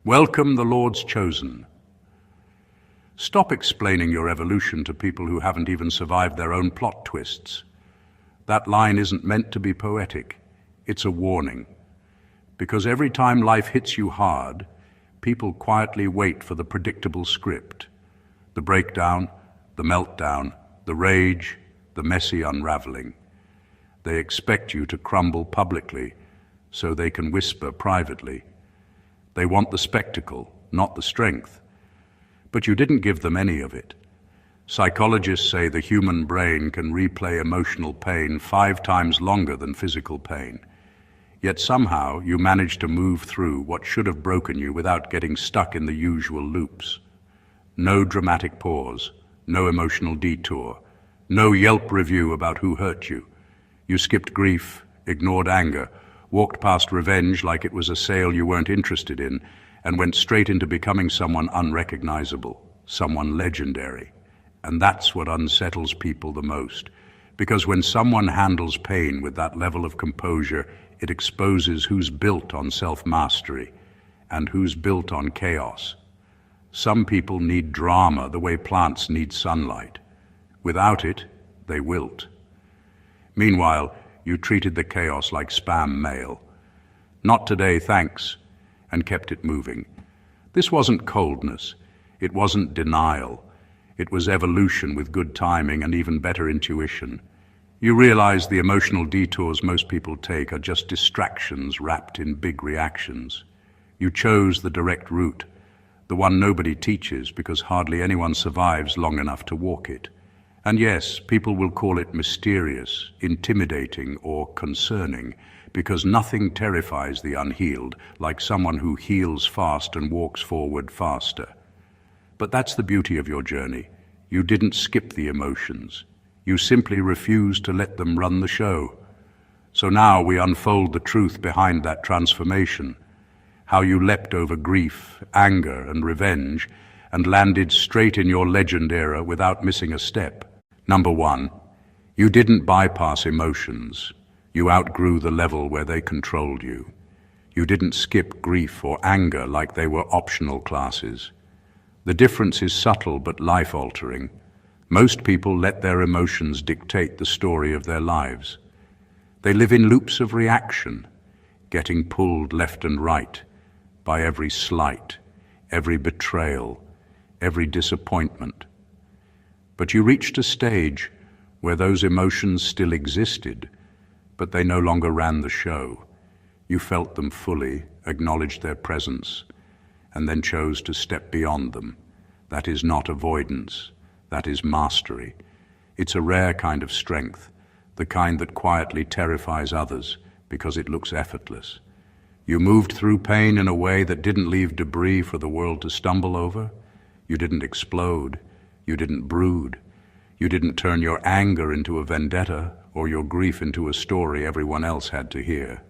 Welcome the Lord's chosen. Stop explaining your evolution to people who haven't even survived their own plot twists. That line isn't meant to be poetic. It's a warning. Because every time life hits you hard, people quietly wait for the predictable script. The breakdown, the meltdown, the rage, the messy unraveling. They expect you to crumble publicly so they can whisper privately. They want the spectacle, not the strength. But you didn't give them any of it. Psychologists say the human brain can replay emotional pain 5 times longer than physical pain. Yet somehow you managed to move through what should have broken you without getting stuck in the usual loops. No dramatic pause, no emotional detour, no Yelp review about who hurt you. You skipped grief, ignored anger, walked past revenge like it was a sale you weren't interested in, and went straight into becoming someone unrecognizable, someone legendary. And that's what unsettles people the most, because when someone handles pain with that level of composure, it exposes who's built on self-mastery and who's built on chaos. Some people need drama the way plants need sunlight. Without it, they wilt. Meanwhile, you treated the chaos like spam mail. Not today, thanks, and kept it moving. This wasn't coldness. It wasn't denial. It was evolution with good timing and even better intuition. You realized the emotional detours most people take are just distractions wrapped in big reactions. You chose the direct route, the one nobody teaches because hardly anyone survives long enough to walk it. And yes, people will call it mysterious, intimidating, or concerning, because nothing terrifies the unhealed like someone who heals fast and walks forward faster. But that's the beauty of your journey. You didn't skip the emotions. You simply refused to let them run the show. So now we unfold the truth behind that transformation, how you leapt over grief, anger, and revenge, and landed straight in your legend era without missing a step. Number 1, you didn't bypass emotions. You outgrew the level where they controlled you. You didn't skip grief or anger like they were optional classes. The difference is subtle but life-altering. Most people let their emotions dictate the story of their lives. They live in loops of reaction, getting pulled left and right by every slight, every betrayal, every disappointment. But you reached a stage where those emotions still existed, but they no longer ran the show. You felt them fully, acknowledged their presence, and then chose to step beyond them. That is not avoidance. That is mastery. It's a rare kind of strength, the kind that quietly terrifies others because it looks effortless. You moved through pain in a way that didn't leave debris for the world to stumble over. You didn't explode. You didn't brood. You didn't turn your anger into a vendetta or your grief into a story everyone else had to hear.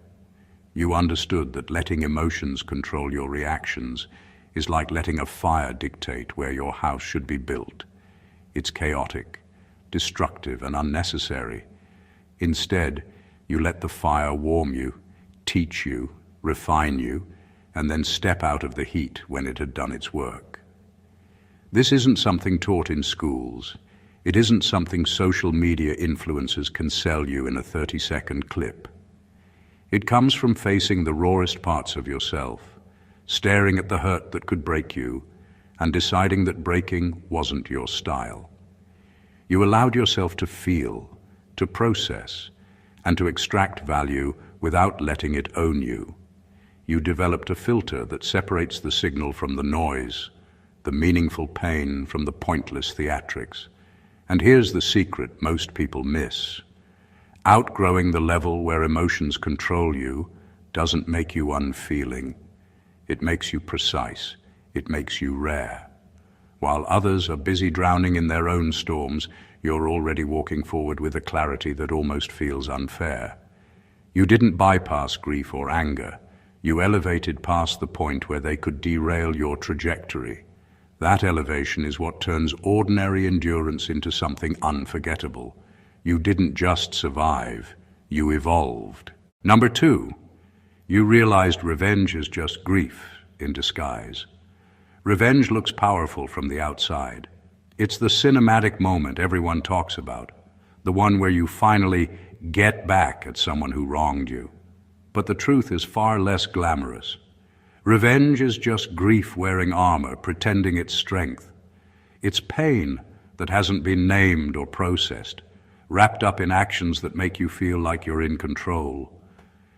You understood that letting emotions control your reactions is like letting a fire dictate where your house should be built. It's chaotic, destructive, and unnecessary. Instead, you let the fire warm you, teach you, refine you, and then step out of the heat when it had done its work. This isn't something taught in schools. It isn't something social media influencers can sell you in a 30-second clip. It comes from facing the rawest parts of yourself, staring at the hurt that could break you, and deciding that breaking wasn't your style. You allowed yourself to feel, to process, and to extract value without letting it own you. You developed a filter that separates the signal from the noise, the meaningful pain from the pointless theatrics. And here's the secret most people miss. Outgrowing the level where emotions control you doesn't make you unfeeling. It makes you precise. It makes you rare. While others are busy drowning in their own storms, you're already walking forward with a clarity that almost feels unfair. You didn't bypass grief or anger. You elevated past the point where they could derail your trajectory. That elevation is what turns ordinary endurance into something unforgettable. You didn't just survive, you evolved. Number 2, you realized revenge is just grief, in disguise. Revenge looks powerful from the outside. It's the cinematic moment everyone talks about, the one where you finally get back at someone who wronged you. But the truth is far less glamorous. Revenge is just grief wearing armor, pretending it's strength. It's pain that hasn't been named or processed, wrapped up in actions that make you feel like you're in control,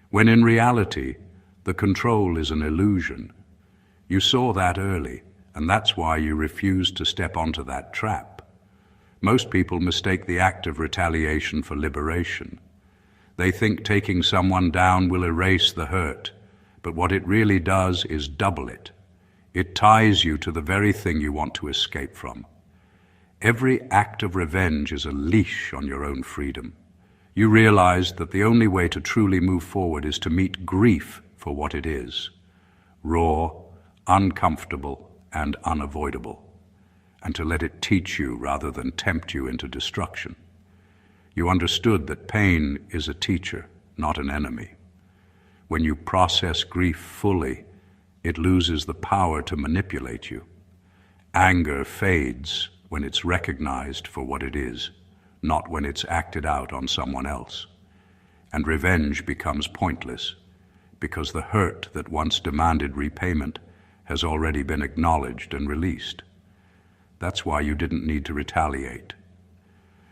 when in reality, the control is an illusion. You saw that early, and that's why you refused to step onto that trap. Most people mistake the act of retaliation for liberation. They think taking someone down will erase the hurt, but what it really does is double it. It ties you to the very thing you want to escape from. Every act of revenge is a leash on your own freedom. You realize that the only way to truly move forward is to meet grief for what it is: raw, uncomfortable, and unavoidable, and to let it teach you rather than tempt you into destruction. You understood that pain is a teacher, not an enemy. When you process grief fully, it loses the power to manipulate you. Anger fades when it's recognized for what it is, not when it's acted out on someone else. And revenge becomes pointless, because the hurt that once demanded repayment has already been acknowledged and released. That's why you didn't need to retaliate.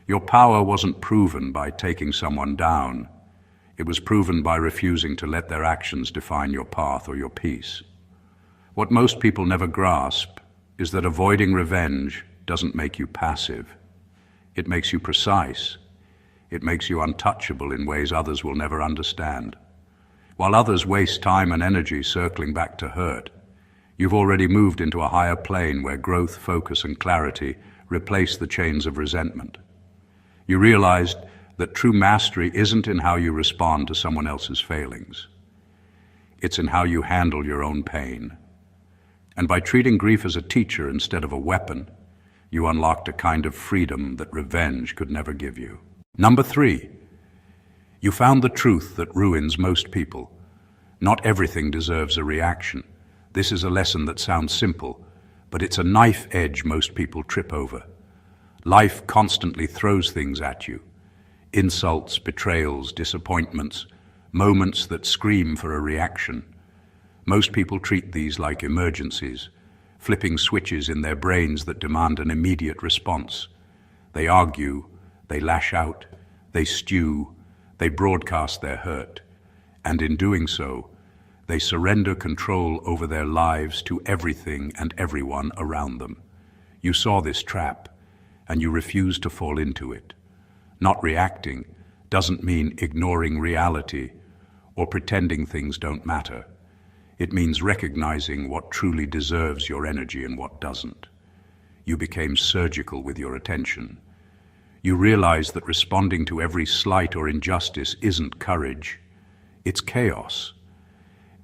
Your power wasn't proven by taking someone down. It was proven by refusing to let their actions define your path or your peace. What most people never grasp is that avoiding revenge doesn't make you passive. It makes you precise. It makes you untouchable in ways others will never understand. While others waste time and energy circling back to hurt, you've already moved into a higher plane where growth, focus, and clarity replace the chains of resentment. You realized that true mastery isn't in how you respond to someone else's failings. It's in how you handle your own pain. And by treating grief as a teacher instead of a weapon, you unlocked a kind of freedom that revenge could never give you. Number 3, you found the truth that ruins most people. Not everything deserves a reaction. This is a lesson that sounds simple, but it's a knife edge most people trip over. Life constantly throws things at you: insults, betrayals, disappointments, moments that scream for a reaction. Most people treat these like emergencies, flipping switches in their brains that demand an immediate response. They argue, they lash out, they stew, they broadcast their hurt, and in doing so, they surrender control over their lives to everything and everyone around them. You saw this trap, and you refused to fall into it. Not reacting doesn't mean ignoring reality or pretending things don't matter. It means recognizing what truly deserves your energy and what doesn't. You became surgical with your attention. You realized that responding to every slight or injustice isn't courage, it's chaos.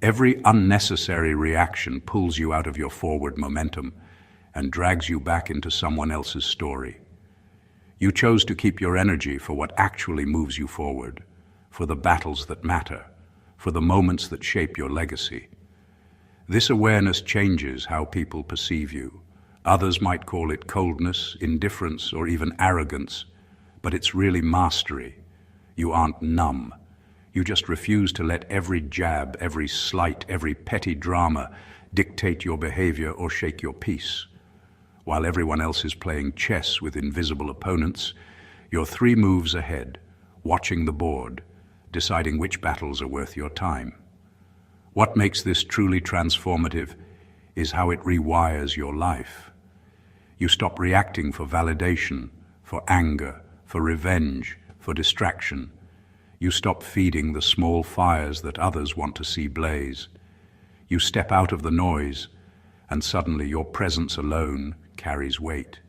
Every unnecessary reaction pulls you out of your forward momentum and drags you back into someone else's story. You chose to keep your energy for what actually moves you forward, for the battles that matter, for the moments that shape your legacy. This awareness changes how people perceive you. Others might call it coldness, indifference, or even arrogance, but it's really mastery. You aren't numb. You just refuse to let every jab, every slight, every petty drama dictate your behavior or shake your peace. While everyone else is playing chess with invisible opponents, you're 3 moves ahead, watching the board, deciding which battles are worth your time. What makes this truly transformative is how it rewires your life. You stop reacting for validation, for anger, for revenge, for distraction. You stop feeding the small fires that others want to see blaze. You step out of the noise, and suddenly your presence alone carries weight.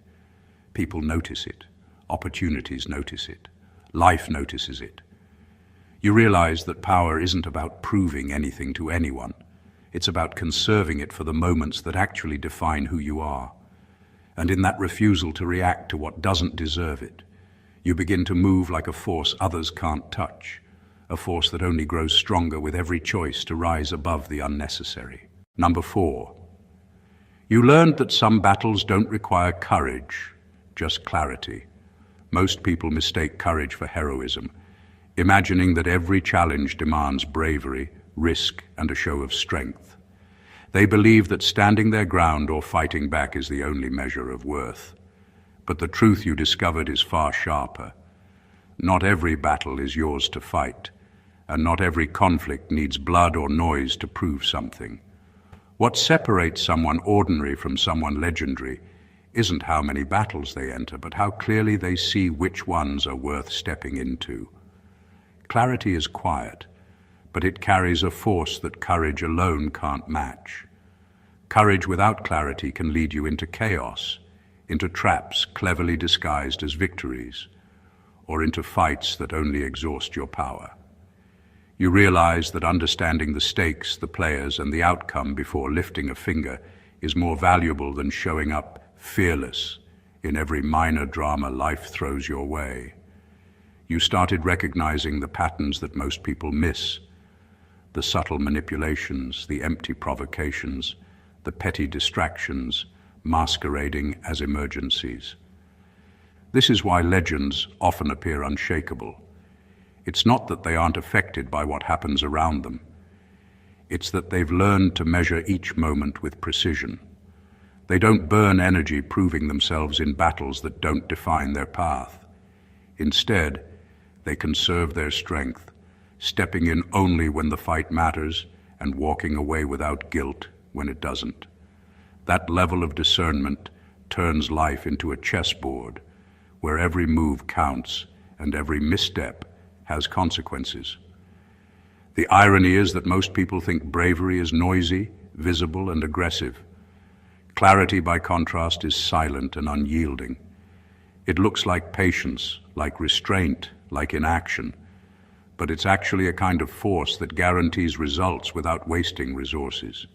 People notice it. Opportunities notice it. Life notices it. You realize that power isn't about proving anything to anyone. It's about conserving it for the moments that actually define who you are. And in that refusal to react to what doesn't deserve it, you begin to move like a force others can't touch, a force that only grows stronger with every choice to rise above the unnecessary. Number 4. You learned that some battles don't require courage, just clarity. Most people mistake courage for heroism, imagining that every challenge demands bravery, risk, and a show of strength. They believe that standing their ground or fighting back is the only measure of worth. But the truth you discovered is far sharper. Not every battle is yours to fight, and not every conflict needs blood or noise to prove something. What separates someone ordinary from someone legendary isn't how many battles they enter, but how clearly they see which ones are worth stepping into. Clarity is quiet, but it carries a force that courage alone can't match. Courage without clarity can lead you into chaos, into traps cleverly disguised as victories, or into fights that only exhaust your power. You realize that understanding the stakes, the players, and the outcome before lifting a finger is more valuable than showing up fearless in every minor drama life throws your way. You started recognizing the patterns that most people miss, the subtle manipulations, the empty provocations, the petty distractions masquerading as emergencies. This is why legends often appear unshakable. It's not that they aren't affected by what happens around them. It's that they've learned to measure each moment with precision. They don't burn energy proving themselves in battles that don't define their path. Instead, they conserve their strength, stepping in only when the fight matters and walking away without guilt when it doesn't. That level of discernment turns life into a chessboard where every move counts and every misstep has consequences. The irony is that most people think bravery is noisy, visible, and aggressive. Clarity, by contrast, is silent and unyielding. It looks like patience, like restraint, like inaction, but it's actually a kind of force that guarantees results without wasting resources.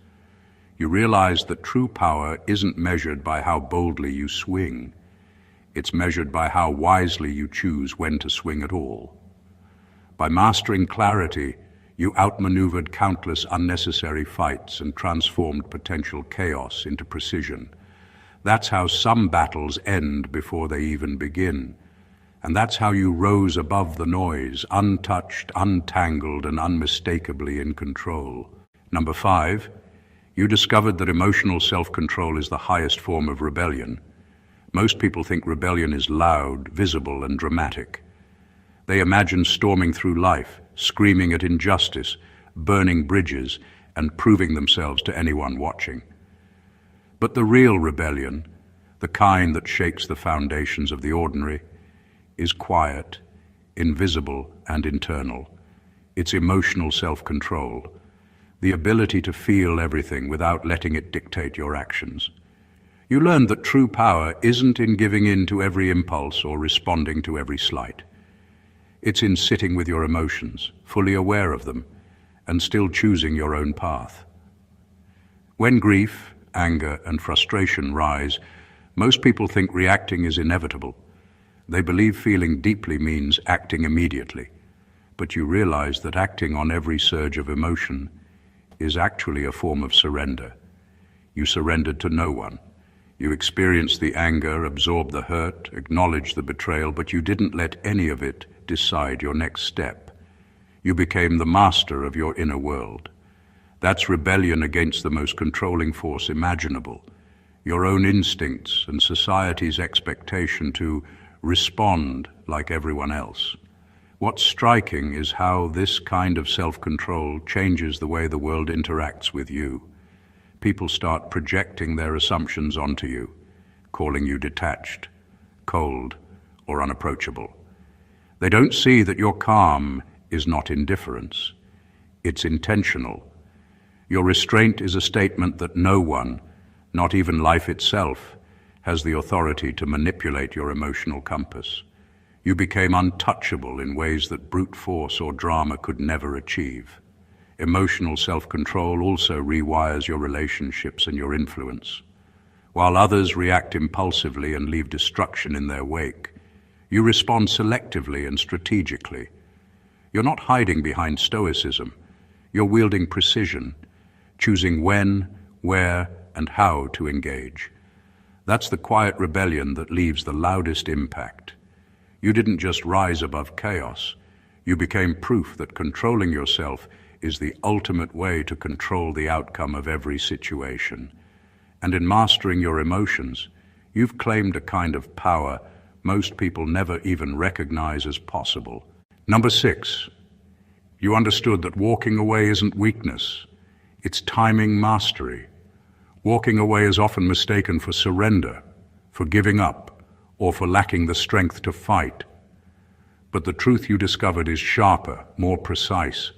You realize that true power isn't measured by how boldly you swing. It's measured by how wisely you choose when to swing at all. By mastering clarity, you outmaneuvered countless unnecessary fights and transformed potential chaos into precision. That's how some battles end before they even begin. And that's how you rose above the noise, untouched, untangled, and unmistakably in control. Number 5, you discovered that emotional self-control is the highest form of rebellion. Most people think rebellion is loud, visible, and dramatic. They imagine storming through life, screaming at injustice, burning bridges, and proving themselves to anyone watching. But the real rebellion, the kind that shakes the foundations of the ordinary, is quiet, invisible, and internal. It's emotional self-control, the ability to feel everything without letting it dictate your actions. You learned that true power isn't in giving in to every impulse or responding to every slight. It's in sitting with your emotions, fully aware of them, and still choosing your own path. When grief, anger, and frustration rise, most people think reacting is inevitable. They believe feeling deeply means acting immediately. But you realize that acting on every surge of emotion is actually a form of surrender. You surrendered to no one. You experienced the anger, absorbed the hurt, acknowledged the betrayal, but you didn't let any of it decide your next step. You became the master of your inner world. That's rebellion against the most controlling force imaginable, your own instincts and society's expectation to respond like everyone else. What's striking is how this kind of self-control changes the way the world interacts with you. People start projecting their assumptions onto you, calling you detached, cold, or unapproachable. They don't see that your calm is not indifference. It's intentional. Your restraint is a statement that no one, not even life itself, has the authority to manipulate your emotional compass. You became untouchable in ways that brute force or drama could never achieve. Emotional self-control also rewires your relationships and your influence. While others react impulsively and leave destruction in their wake, you respond selectively and strategically. You're not hiding behind stoicism. You're wielding precision, choosing when, where, and how to engage. That's the quiet rebellion that leaves the loudest impact. You didn't just rise above chaos. You became proof that controlling yourself is the ultimate way to control the outcome of every situation. And in mastering your emotions, you've claimed a kind of power most people never even recognize as possible. Number 6, you understood that walking away isn't weakness. It's timing mastery. Walking away is often mistaken for surrender, for giving up, or for lacking the strength to fight. But the truth you discovered is sharper, more precise.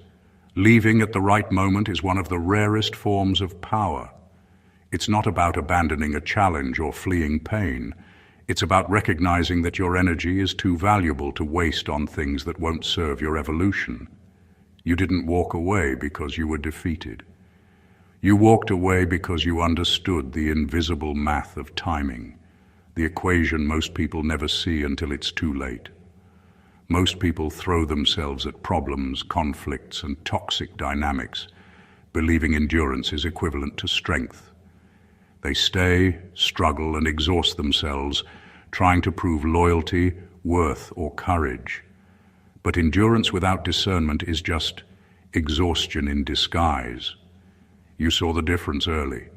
Leaving at the right moment is one of the rarest forms of power. It's not about abandoning a challenge or fleeing pain. It's about recognizing that your energy is too valuable to waste on things that won't serve your evolution. You didn't walk away because you were defeated. You walked away because you understood the invisible math of timing, the equation most people never see until it's too late. Most people throw themselves at problems, conflicts, and toxic dynamics, believing endurance is equivalent to strength. They stay, struggle, and exhaust themselves, trying to prove loyalty, worth, or courage. But endurance without discernment is just exhaustion in disguise. You saw the difference early.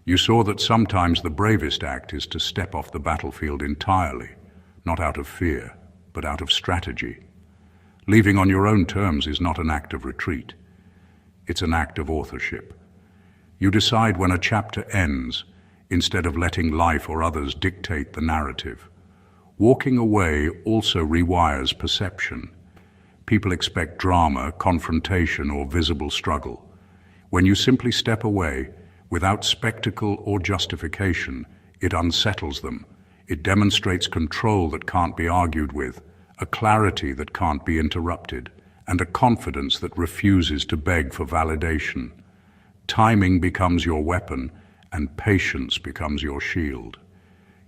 You saw that sometimes the bravest act is to step off the battlefield entirely, not out of fear, but out of strategy. Leaving on your own terms is not an act of retreat. It's an act of authorship. You decide when a chapter ends, instead of letting life or others dictate the narrative. Walking away also rewires perception. People expect drama, confrontation, or visible struggle. When you simply step away, without spectacle or justification, it unsettles them. It demonstrates control that can't be argued with, a clarity that can't be interrupted, and a confidence that refuses to beg for validation. Timing becomes your weapon, and patience becomes your shield.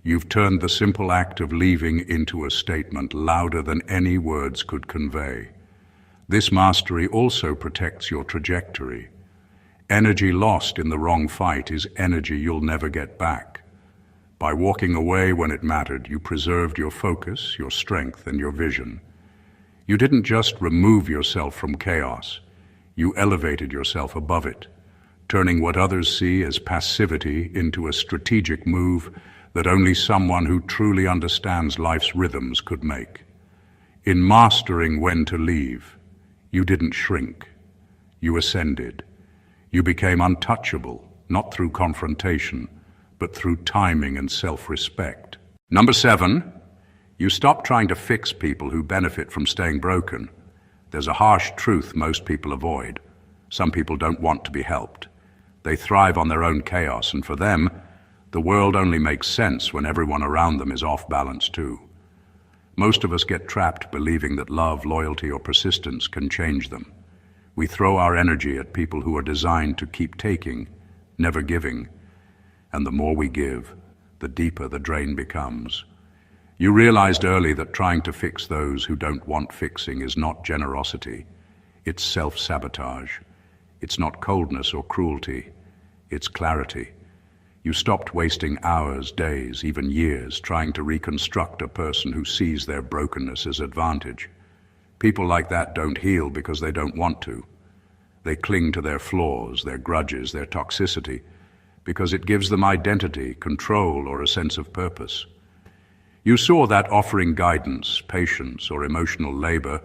You've turned the simple act of leaving into a statement louder than any words could convey. This mastery also protects your trajectory. Energy lost in the wrong fight is energy you'll never get back. By walking away when it mattered, you preserved your focus, your strength, and your vision. You didn't just remove yourself from chaos, you elevated yourself above it, turning what others see as passivity into a strategic move that only someone who truly understands life's rhythms could make. In mastering when to leave, you didn't shrink, you ascended. You became untouchable, not through confrontation, but through timing and self-respect. Number 7, you stop trying to fix people who benefit from staying broken. There's a harsh truth most people avoid. Some people don't want to be helped. They thrive on their own chaos, and for them, the world only makes sense when everyone around them is off balance too. Most of us get trapped believing that love, loyalty, or persistence can change them. We throw our energy at people who are designed to keep taking, never giving. And the more we give, the deeper the drain becomes. You realized early that trying to fix those who don't want fixing is not generosity. It's self-sabotage. It's not coldness or cruelty. It's clarity. You stopped wasting hours, days, even years trying to reconstruct a person who sees their brokenness as advantage. People like that don't heal because they don't want to. They cling to their flaws, their grudges, their toxicity, because it gives them identity, control, or a sense of purpose. You saw that offering guidance, patience, or emotional labor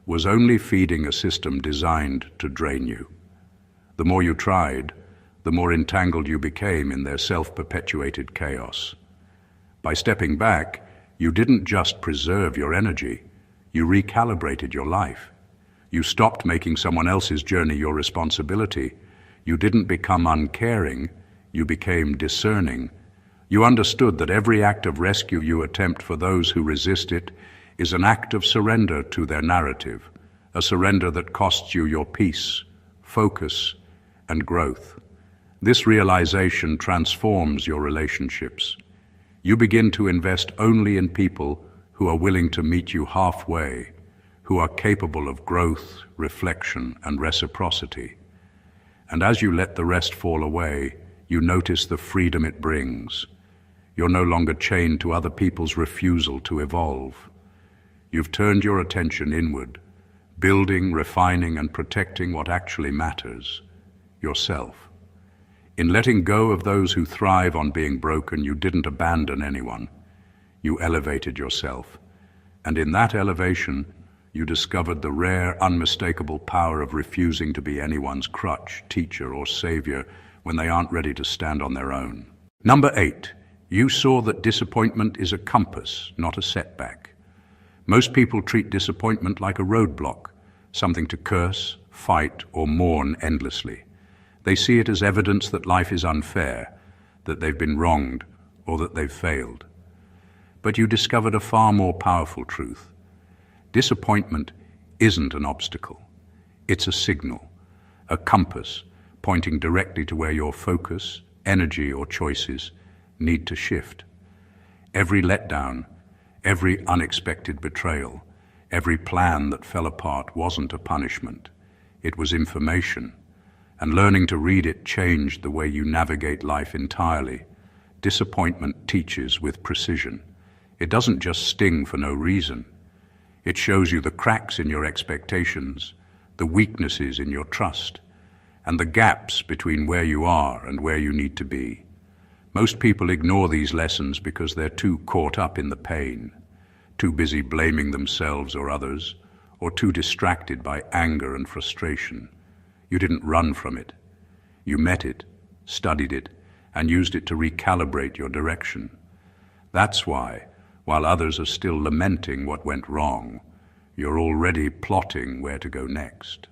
was only feeding a system designed to drain you. The more you tried, the more entangled you became in their self-perpetuated chaos. By stepping back, you didn't just preserve your energy, you recalibrated your life. You stopped making someone else's journey your responsibility. You didn't become uncaring, you became discerning. You understood that every act of rescue you attempt for those who resist it is an act of surrender to their narrative, a surrender that costs you your peace, focus, and growth. This realization transforms your relationships. You begin to invest only in people who are willing to meet you halfway, who are capable of growth, reflection, and reciprocity. And as you let the rest fall away, you notice the freedom it brings. You're no longer chained to other people's refusal to evolve. You've turned your attention inward, building, refining, and protecting what actually matters, yourself. In letting go of those who thrive on being broken, you didn't abandon anyone. You elevated yourself. And in that elevation, you discovered the rare, unmistakable power of refusing to be anyone's crutch, teacher, or savior when they aren't ready to stand on their own. Number 8, you saw that disappointment is a compass, not a setback. Most people treat disappointment like a roadblock, something to curse, fight, or mourn endlessly. They see it as evidence that life is unfair, that they've been wronged, or that they've failed. But you discovered a far more powerful truth. Disappointment isn't an obstacle. It's a signal, a compass pointing directly to where your focus, energy, or choices need to shift. Every letdown, every unexpected betrayal, every plan that fell apart wasn't a punishment. It was information, and learning to read it changed the way you navigate life entirely. Disappointment teaches with precision. It doesn't just sting for no reason. It shows you the cracks in your expectations, the weaknesses in your trust, and the gaps between where you are and where you need to be. Most people ignore these lessons because they're too caught up in the pain, too busy blaming themselves or others, or too distracted by anger and frustration. You didn't run from it. You met it, studied it, and used it to recalibrate your direction. That's why, while others are still lamenting what went wrong, you're already plotting where to go next.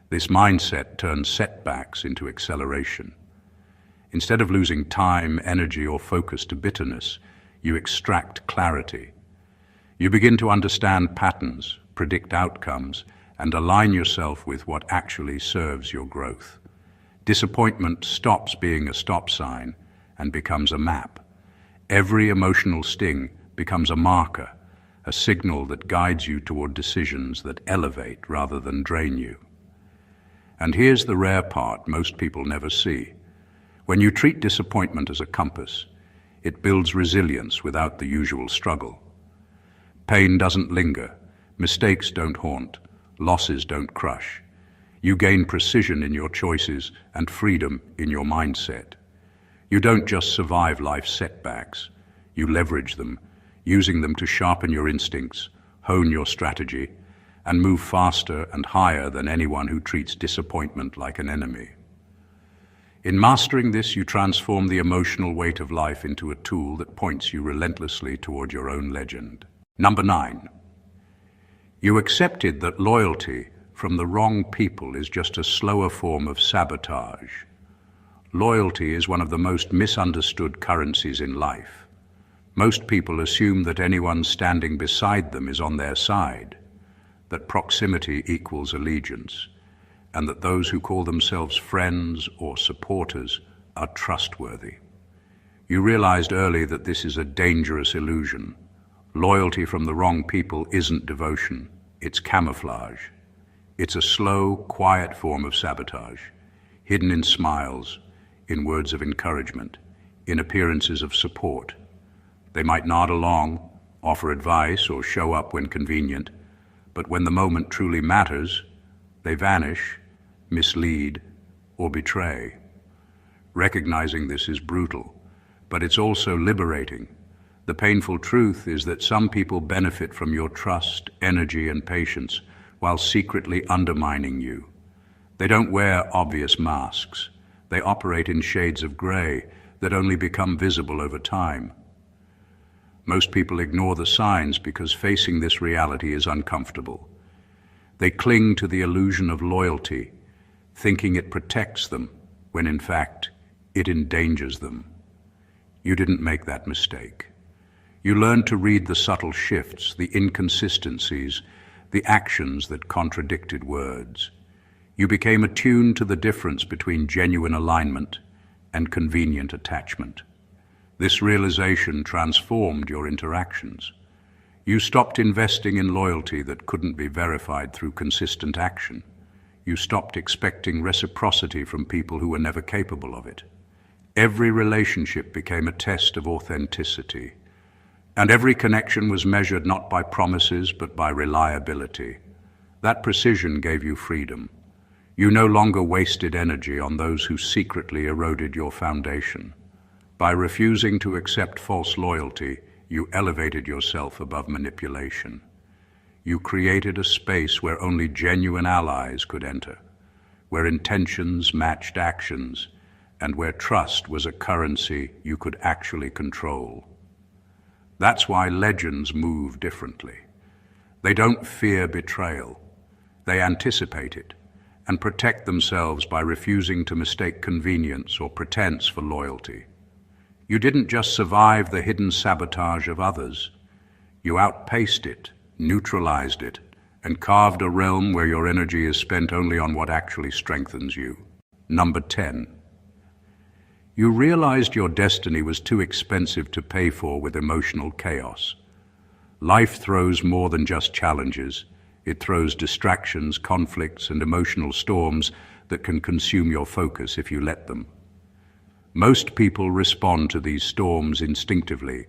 This mindset turns setbacks into acceleration. Instead of losing time, energy, or focus to bitterness, you extract clarity. You begin to understand patterns, predict outcomes, and align yourself with what actually serves your growth. Disappointment stops being a stop sign and becomes a map. Every emotional sting becomes a marker, a signal that guides you toward decisions that elevate rather than drain you. And here's the rare part most people never see. When you treat disappointment as a compass, it builds resilience without the usual struggle. Pain doesn't linger, mistakes don't haunt, losses don't crush. You gain precision in your choices and freedom in your mindset. You don't just survive life's setbacks, you leverage them, using them to sharpen your instincts, hone your strategy, and move faster and higher than anyone who treats disappointment like an enemy. In mastering this, you transform the emotional weight of life into a tool that points you relentlessly toward your own legend. Number 9. You accepted that loyalty from the wrong people is just a slower form of sabotage. Loyalty is one of the most misunderstood currencies in life. Most people assume that anyone standing beside them is on their side, that proximity equals allegiance, and that those who call themselves friends or supporters are trustworthy. You realized early that this is a dangerous illusion. Loyalty from the wrong people isn't devotion, it's camouflage. It's a slow, quiet form of sabotage, hidden in smiles, in words of encouragement, in appearances of support. They might nod along, offer advice, or show up when convenient, but when the moment truly matters, they vanish, mislead, or betray. Recognizing this is brutal, but it's also liberating. The painful truth is that some people benefit from your trust, energy, and patience while secretly undermining you. They don't wear obvious masks. They operate in shades of gray that only become visible over time. Most people ignore the signs because facing this reality is uncomfortable. They cling to the illusion of loyalty, thinking it protects them, when in fact, it endangers them. You didn't make that mistake. You learned to read the subtle shifts, the inconsistencies, the actions that contradicted words. You became attuned to the difference between genuine alignment and convenient attachment. This realization transformed your interactions. You stopped investing in loyalty that couldn't be verified through consistent action. You stopped expecting reciprocity from people who were never capable of it. Every relationship became a test of authenticity, and every connection was measured not by promises but by reliability. That precision gave you freedom. You no longer wasted energy on those who secretly eroded your foundation. By refusing to accept false loyalty, you elevated yourself above manipulation. You created a space where only genuine allies could enter, where intentions matched actions, and where trust was a currency you could actually control. That's why legends move differently. They don't fear betrayal. They anticipate it and protect themselves by refusing to mistake convenience or pretense for loyalty. You didn't just survive the hidden sabotage of others. You outpaced it, neutralized it, and carved a realm where your energy is spent only on what actually strengthens you. Number 10. You realized your destiny was too expensive to pay for with emotional chaos. Life throws more than just challenges. It throws distractions, conflicts, and emotional storms that can consume your focus if you let them. Most people respond to these storms instinctively,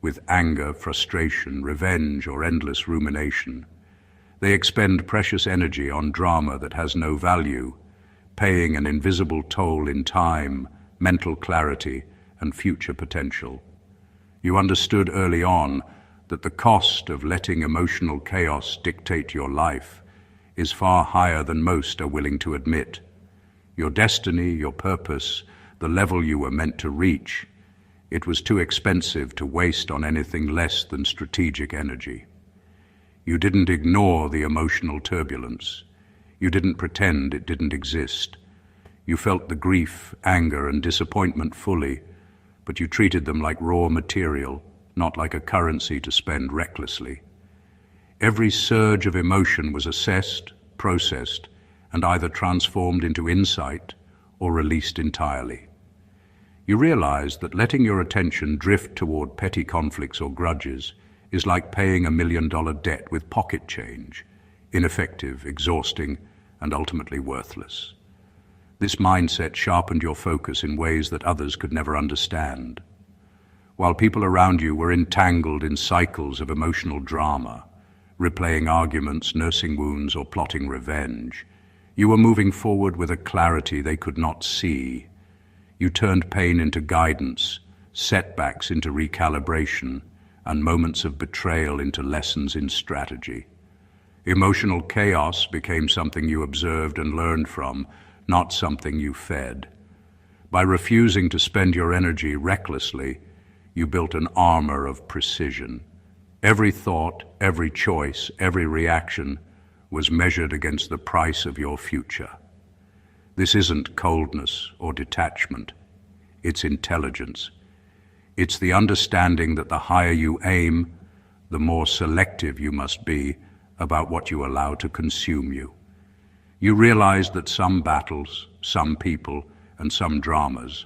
with anger, frustration, revenge, or endless rumination. They expend precious energy on drama that has no value, paying an invisible toll in time, mental clarity, and future potential. You understood early on that the cost of letting emotional chaos dictate your life is far higher than most are willing to admit. Your destiny, your purpose, the level you were meant to reach, it was too expensive to waste on anything less than strategic energy. You didn't ignore the emotional turbulence. You didn't pretend it didn't exist. You felt the grief, anger, and disappointment fully, but you treated them like raw material, not like a currency to spend recklessly. Every surge of emotion was assessed, processed, and either transformed into insight or released entirely. You realized that letting your attention drift toward petty conflicts or grudges is like paying $1 million debt with pocket change, ineffective, exhausting, and ultimately worthless. This mindset sharpened your focus in ways that others could never understand. While people around you were entangled in cycles of emotional drama, replaying arguments, nursing wounds, or plotting revenge, you were moving forward with a clarity they could not see. You turned pain into guidance, setbacks into recalibration, and moments of betrayal into lessons in strategy. Emotional chaos became something you observed and learned from, not something you fed. By refusing to spend your energy recklessly, you built an armor of precision. Every thought, every choice, every reaction was measured against the price of your future. This isn't coldness or detachment. It's intelligence. It's the understanding that the higher you aim, the more selective you must be about what you allow to consume you. You realize that some battles, some people, and some dramas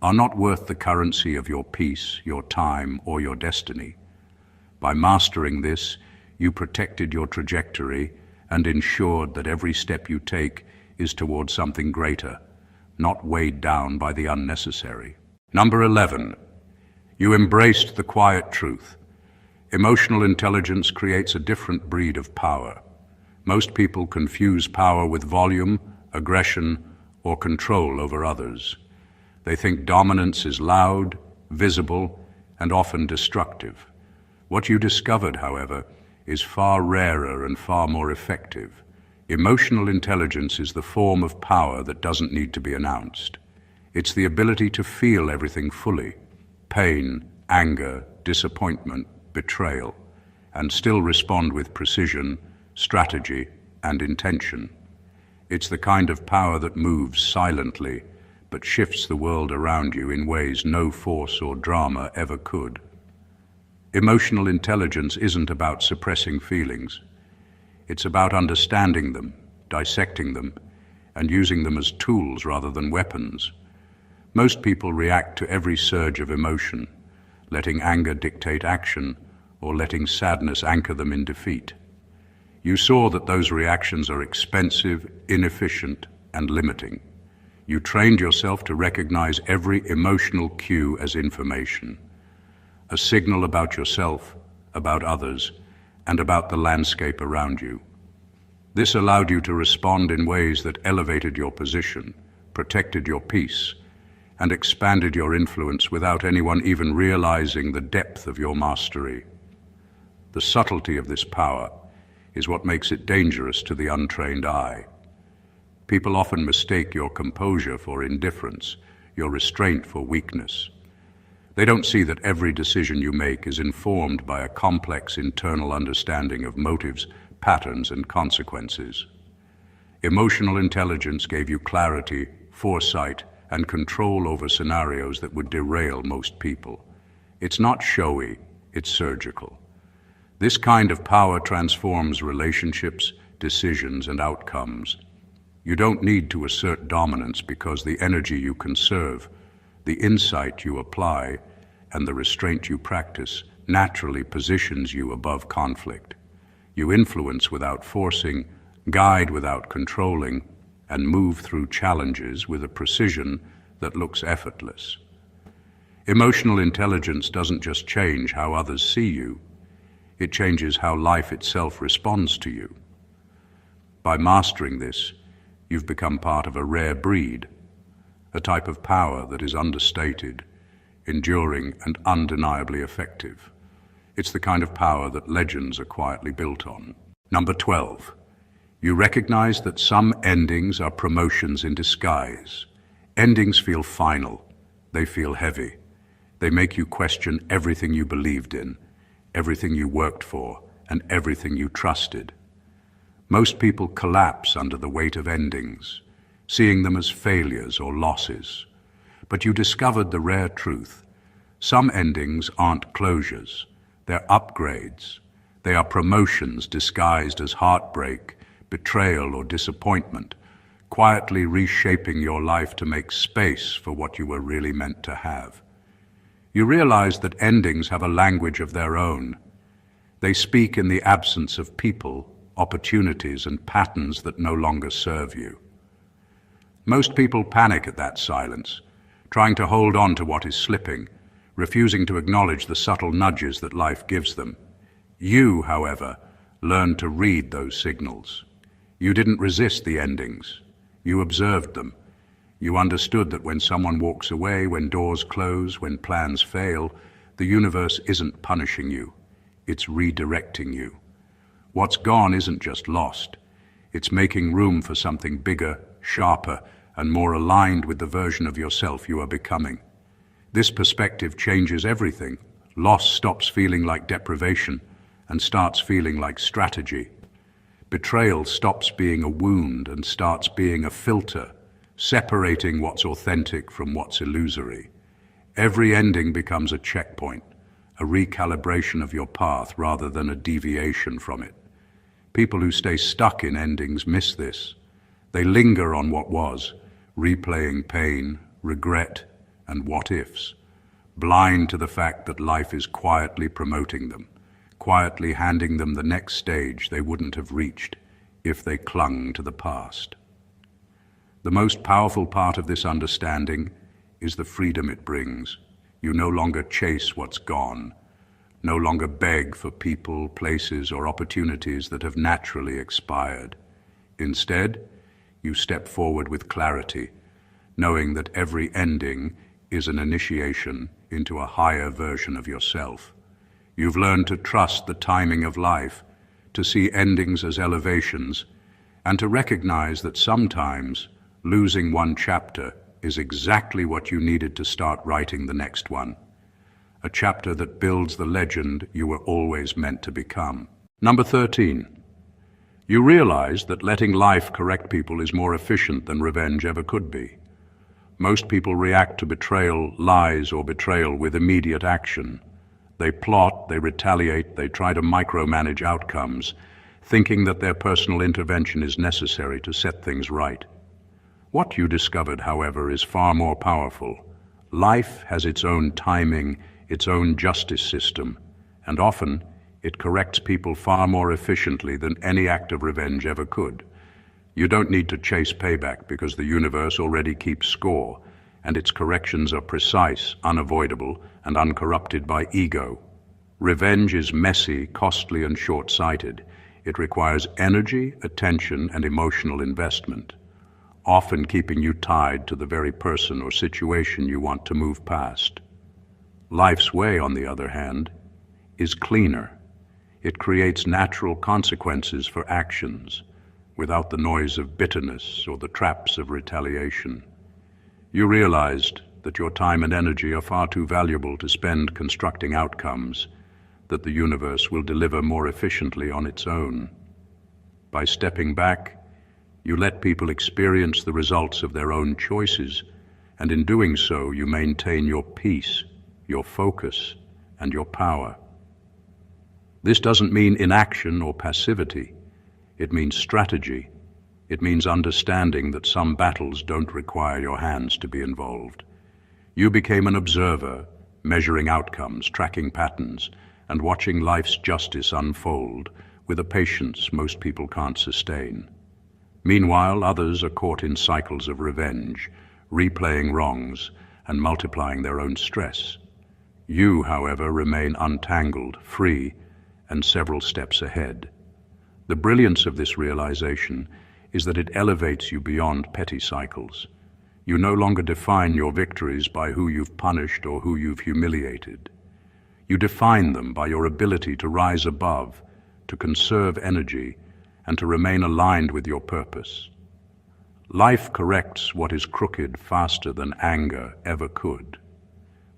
are not worth the currency of your peace, your time, or your destiny. By mastering this, you protected your trajectory and ensured that every step you take is toward something greater, not weighed down by the unnecessary. Number 11. You embraced the quiet truth. Emotional intelligence creates a different breed of power. Most people confuse power with volume, aggression, or control over others. They think dominance is loud, visible, and often destructive. What you discovered, however, is far rarer and far more effective. Emotional intelligence is the form of power that doesn't need to be announced. It's the ability to feel everything fully, pain, anger, disappointment, betrayal, and still respond with precision, strategy, and intention. It's the kind of power that moves silently, but shifts the world around you in ways no force or drama ever could. Emotional intelligence isn't about suppressing feelings. It's about understanding them, dissecting them, and using them as tools rather than weapons. Most people react to every surge of emotion, letting anger dictate action or letting sadness anchor them in defeat. You saw that those reactions are expensive, inefficient, and limiting. You trained yourself to recognize every emotional cue as information, a signal about yourself, about others, and about the landscape around you. This allowed you to respond in ways that elevated your position, protected your peace, and expanded your influence without anyone even realizing the depth of your mastery. The subtlety of this power is what makes it dangerous to the untrained eye. People often mistake your composure for indifference, your restraint for weakness. They don't see that every decision you make is informed by a complex internal understanding of motives, patterns, and consequences. Emotional intelligence gave you clarity, foresight, and control over scenarios that would derail most people. It's not showy, it's surgical. This kind of power transforms relationships, decisions, and outcomes. You don't need to assert dominance because the energy you conserve, the insight you apply, and the restraint you practice naturally positions you above conflict. You influence without forcing, guide without controlling, and move through challenges with a precision that looks effortless. Emotional intelligence doesn't just change how others see you, it changes how life itself responds to you. By mastering this, you've become part of a rare breed, a type of power that is understated, enduring, and undeniably effective. It's the kind of power that legends are quietly built on. Number 12. You recognize that some endings are promotions in disguise. Endings feel final. They feel heavy. They make you question everything you believed in, everything you worked for, and everything you trusted. Most people collapse under the weight of endings, seeing them as failures or losses. But you discovered the rare truth. Some endings aren't closures. They're upgrades. They are promotions disguised as heartbreak, betrayal, or disappointment, quietly reshaping your life to make space for what you were really meant to have. You realize that endings have a language of their own. They speak in the absence of people, opportunities, and patterns that no longer serve you. Most people panic at that silence, trying to hold on to what is slipping, refusing to acknowledge the subtle nudges that life gives them. You, however, learned to read those signals. You didn't resist the endings. You observed them. You understood that when someone walks away, when doors close, when plans fail, the universe isn't punishing you. It's redirecting you. What's gone isn't just lost. It's making room for something bigger, sharper, and more aligned with the version of yourself you are becoming. This perspective changes everything. Loss stops feeling like deprivation and starts feeling like strategy. Betrayal stops being a wound and starts being a filter, separating what's authentic from what's illusory. Every ending becomes a checkpoint, a recalibration of your path rather than a deviation from it. People who stay stuck in endings miss this. They linger on what was, replaying pain, regret, and what-ifs, blind to the fact that life is quietly promoting them, quietly handing them the next stage they wouldn't have reached if they clung to the past. The most powerful part of this understanding is the freedom it brings. You no longer chase what's gone, no longer beg for people, places, or opportunities that have naturally expired. Instead, you step forward with clarity, knowing that every ending is an initiation into a higher version of yourself. You've learned to trust the timing of life, to see endings as elevations, and to recognize that sometimes losing one chapter is exactly what you needed to start writing the next one, a chapter that builds the legend you were always meant to become. Number 13. You realize that letting life correct people is more efficient than revenge ever could be. Most people react to betrayal, lies, or betrayal with immediate action. They plot, they retaliate, they try to micromanage outcomes, thinking that their personal intervention is necessary to set things right. What you discovered, however, is far more powerful. Life has its own timing, its own justice system, and often It corrects people far more efficiently than any act of revenge ever could. You don't need to chase payback because the universe already keeps score, and its corrections are precise, unavoidable, and uncorrupted by ego. Revenge is messy, costly, and short-sighted. It requires energy, attention, and emotional investment, often keeping you tied to the very person or situation you want to move past. Life's way, on the other hand, is cleaner. It creates natural consequences for actions, without the noise of bitterness or the traps of retaliation. You realized that your time and energy are far too valuable to spend constructing outcomes that the universe will deliver more efficiently on its own. By stepping back, you let people experience the results of their own choices, and in doing so, you maintain your peace, your focus, and your power. This doesn't mean inaction or passivity. It means strategy. It means understanding that some battles don't require your hands to be involved. You became an observer, measuring outcomes, tracking patterns, and watching life's justice unfold with a patience most people can't sustain. Meanwhile, others are caught in cycles of revenge, replaying wrongs and multiplying their own stress. You, however, remain untangled, free, and several steps ahead. The brilliance of this realization is that it elevates you beyond petty cycles. You no longer define your victories by who you've punished or who you've humiliated. You define them by your ability to rise above, to conserve energy, and to remain aligned with your purpose. Life corrects what is crooked faster than anger ever could.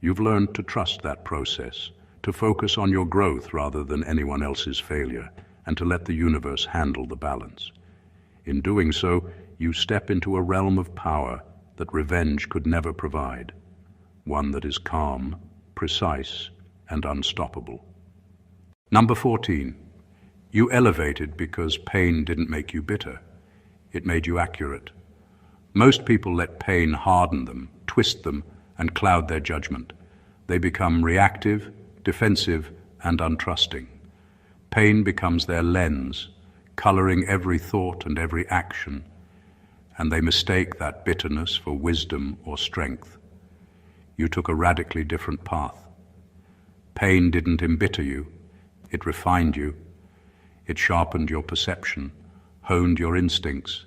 You've learned to trust that process, to focus on your growth rather than anyone else's failure, and to let the universe handle the balance. In doing so, you step into a realm of power that revenge could never provide, one that is calm, precise, and unstoppable. Number 14. You elevated because pain didn't make you bitter. It made you accurate. Most people let pain harden them, twist them, and cloud their judgment. They become reactive, defensive, and untrusting. Pain becomes their lens, coloring every thought and every action, and they mistake that bitterness for wisdom or strength. You took a radically different path. Pain didn't embitter you, it refined you. It sharpened your perception, honed your instincts,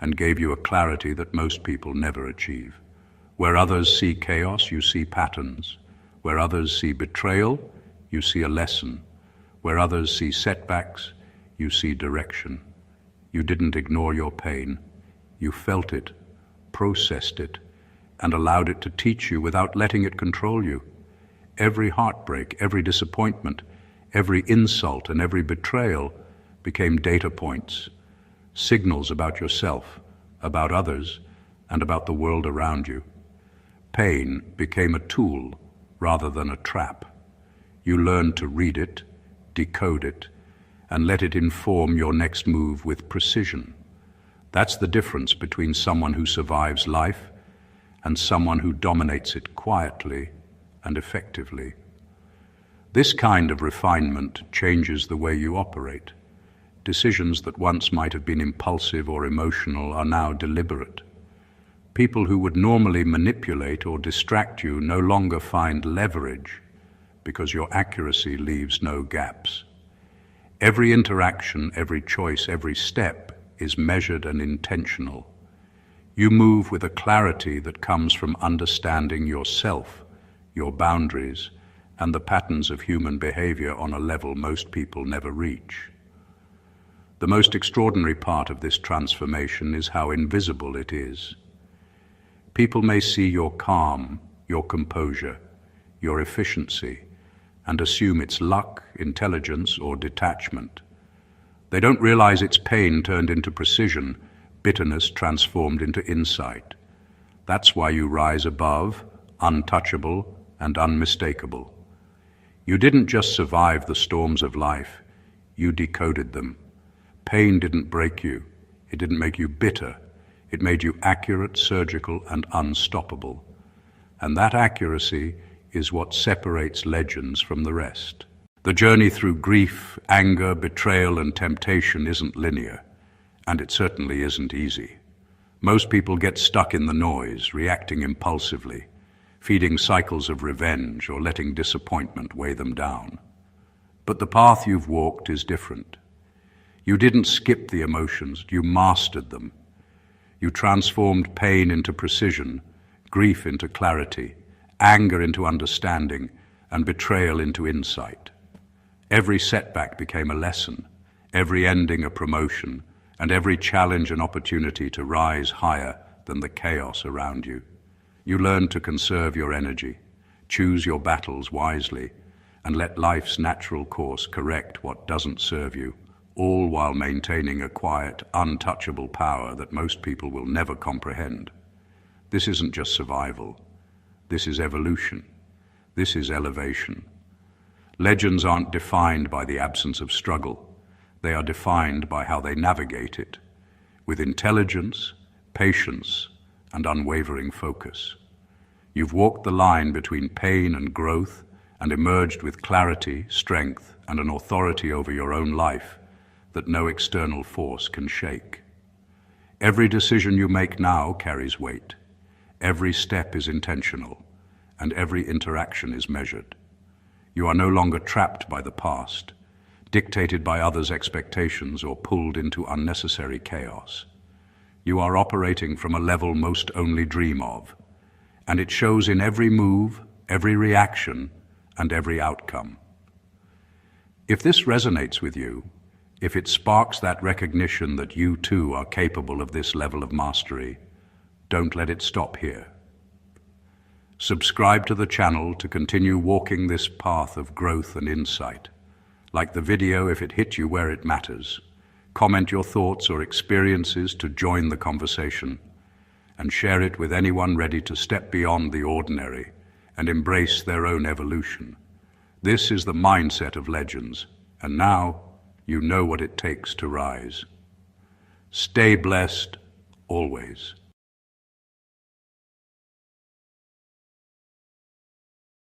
and gave you a clarity that most people never achieve. Where others see chaos, you see patterns. Where others see betrayal, you see a lesson. Where others see setbacks, you see direction. You didn't ignore your pain. You felt it, processed it, and allowed it to teach you without letting it control you. Every heartbreak, every disappointment, every insult, and every betrayal became data points, signals about yourself, about others, and about the world around you. Pain became a tool rather than a trap. You learned to read it, decode it, and let it inform your next move with precision. That's the difference between someone who survives life and someone who dominates it quietly and effectively. This kind of refinement changes the way you operate. Decisions that once might have been impulsive or emotional are now deliberate. People who would normally manipulate or distract you no longer find leverage because your accuracy leaves no gaps. Every interaction, every choice, every step is measured and intentional. You move with a clarity that comes from understanding yourself, your boundaries, and the patterns of human behavior on a level most people never reach. The most extraordinary part of this transformation is how invisible it is. People may see your calm, your composure, your efficiency, and assume it's luck, intelligence, or detachment. They don't realize it's pain turned into precision, bitterness transformed into insight. That's why you rise above, untouchable, and unmistakable. You didn't just survive the storms of life, you decoded them. Pain didn't break you, it didn't make you bitter, it made you accurate, surgical, and unstoppable. And that accuracy is what separates legends from the rest. The journey through grief, anger, betrayal, and temptation isn't linear, and it certainly isn't easy. Most people get stuck in the noise, reacting impulsively, feeding cycles of revenge or letting disappointment weigh them down. But the path you've walked is different. You didn't skip the emotions, you mastered them. You transformed pain into precision, grief into clarity, anger into understanding, and betrayal into insight. Every setback became a lesson, every ending a promotion, and every challenge an opportunity to rise higher than the chaos around you. You learned to conserve your energy, choose your battles wisely, and let life's natural course correct what doesn't serve you, all while maintaining a quiet, untouchable power that most people will never comprehend. This isn't just survival. This is evolution. This is elevation. Legends aren't defined by the absence of struggle. They are defined by how they navigate it, with intelligence, patience, and unwavering focus. You've walked the line between pain and growth and emerged with clarity, strength, and an authority over your own life that no external force can shake. Every decision you make now carries weight. Every step is intentional, and every interaction is measured. You are no longer trapped by the past, dictated by others' expectations or pulled into unnecessary chaos. You are operating from a level most only dream of, and it shows in every move, every reaction, and every outcome. If this resonates with you, if it sparks that recognition that you too are capable of this level of mastery, don't let it stop here. Subscribe to the channel to continue walking this path of growth and insight. Like the video if it hit you where it matters. Comment your thoughts or experiences to join the conversation, and share it with anyone ready to step beyond the ordinary and embrace their own evolution. This is the mindset of legends, and now you know what it takes to rise. Stay blessed, always.